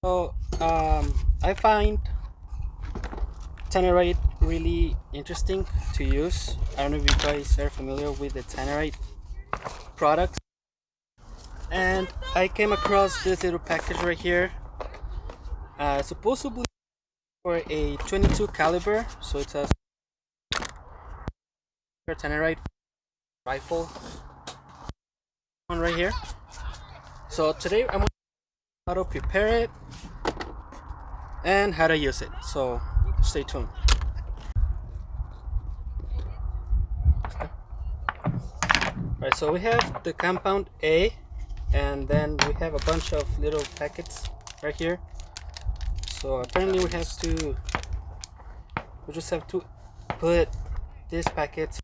So I find Tannerite really interesting to use. I don't know if you guys are familiar with the Tannerite products. And I came across this little package right here, supposedly for a 22 caliber. So it's a Tannerite rifle one right here. So today I'm going to how to prepare it and how to use it. So stay tuned. Right, so we have the compound A, and then we have a bunch of little packets right here. So apparently we just have to put this packet,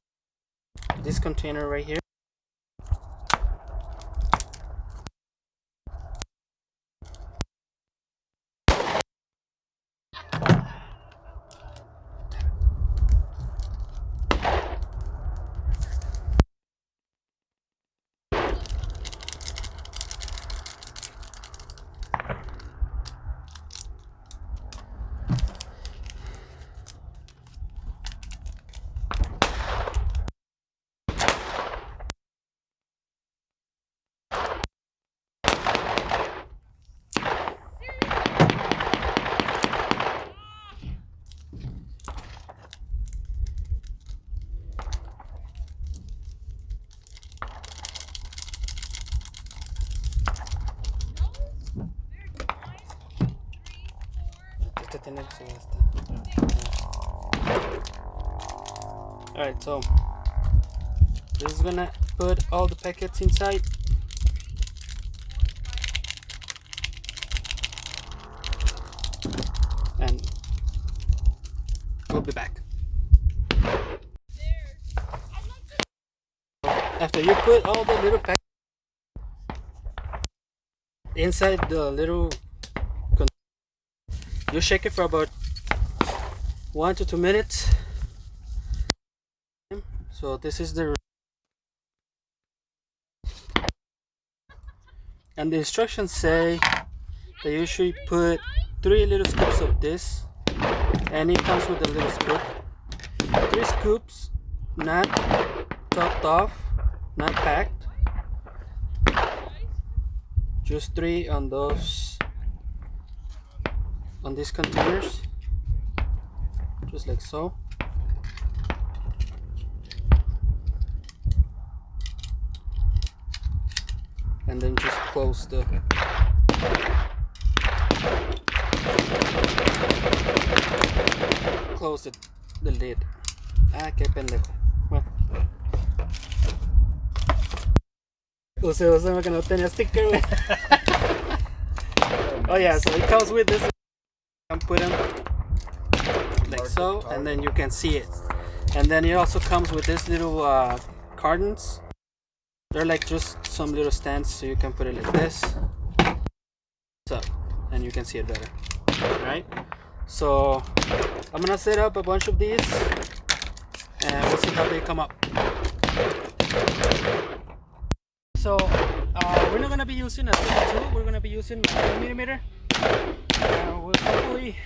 this container right here. Este tiene que ser Alright, so this is gonna put all the packets inside. And we'll be back. After you put all the little packets inside the little you shake it for about 1 to 2 minutes. So this is and the instructions say that you should put 3 little scoops of this, and it comes with a little scoop. 3 scoops, not topped off, not packed. Just 3 on these containers, just like so. And then just close the the lid. Ah, qué pendejo. Bueno. Usé que no tenía sticker, güey. Oh yeah, so it comes with this. And put them like so, and then you can see it. And then it also comes with this little cartons. They're like just some little stands, so you can put it like this. So, and you can see it better. Right? So I'm gonna set up a bunch of these, and we'll see how they come up. So we're not gonna be using a 32. We're gonna be using a 9mm. We'll hopefully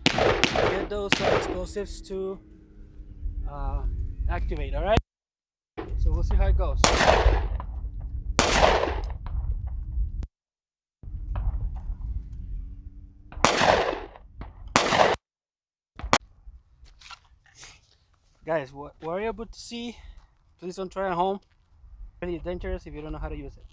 get those explosives to activate. All right. So we'll see how it goes. Guys, what are you able to see? Please don't try at home. Really dangerous if you don't know how to use it.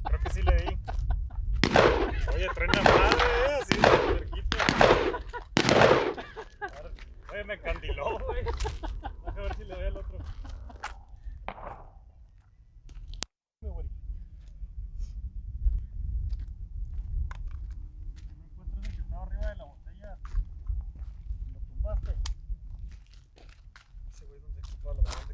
Creo que sí le di. Oye, traen la madre, así de cerquita. Oye, me encandiló, güey. Déjame ver si le doy al otro. Me encuentras el que estaba arriba de la botella. Lo tumbaste. Ese güey donde está toda la botella.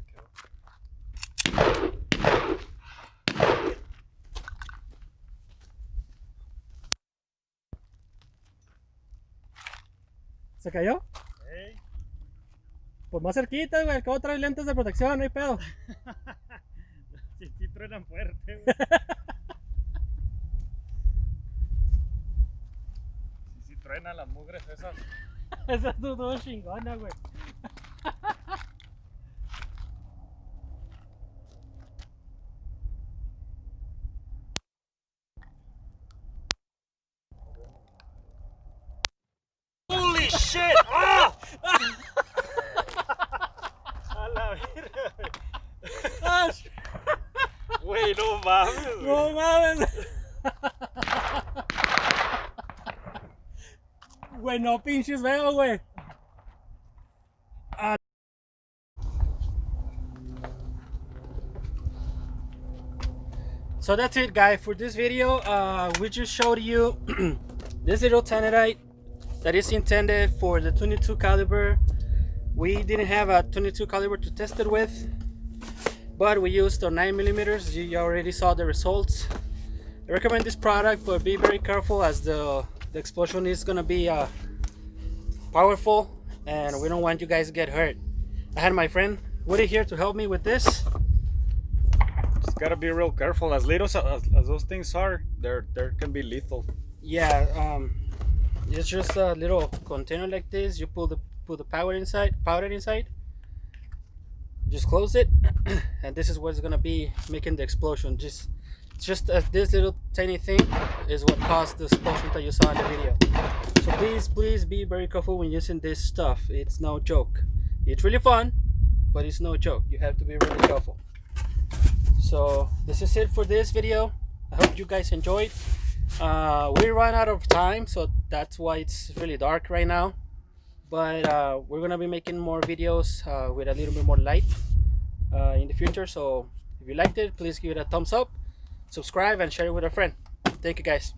¿Se cayó? Ey. Pues más cerquita, güey. Acabo de traer lentes de protección, no hay pedo. Sí truenan fuerte, güey. Sí truenan las mugres esas. Esa es tu chingona, güey. Holy shit! ¡Oh! A la verga, güey. Güey, no mames, güey. No mames. Güey, no pinches veo, güey. Ah. So that's it, guys. For this video, we just showed you this little Tannerite that is intended for the 22 caliber. We didn't have a 22 caliber to test it with, but we used our 9 millimeters. You already saw the results. I recommend this product, but be very careful as the explosion is gonna be powerful, and we don't want you guys to get hurt. I had my friend Woody here to help me with this. Just gotta be real careful. As little as those things are, they can be lethal. Yeah, it's just a little container like this. You put the powder inside, just close it, and this is what's gonna be making the explosion. Just as this little tiny thing is what caused the explosion that you saw in the video. So please be very careful when using this stuff. It's no joke. It's really fun, but it's no joke. You have to be really careful. So this is it for this video. I hope you guys enjoyed. We ran out of time, so that's why it's really dark right now. But we're gonna be making more videos with a little bit more light in the future. So if you liked it, please give it a thumbs up, subscribe, and share it with a friend. Thank you, guys.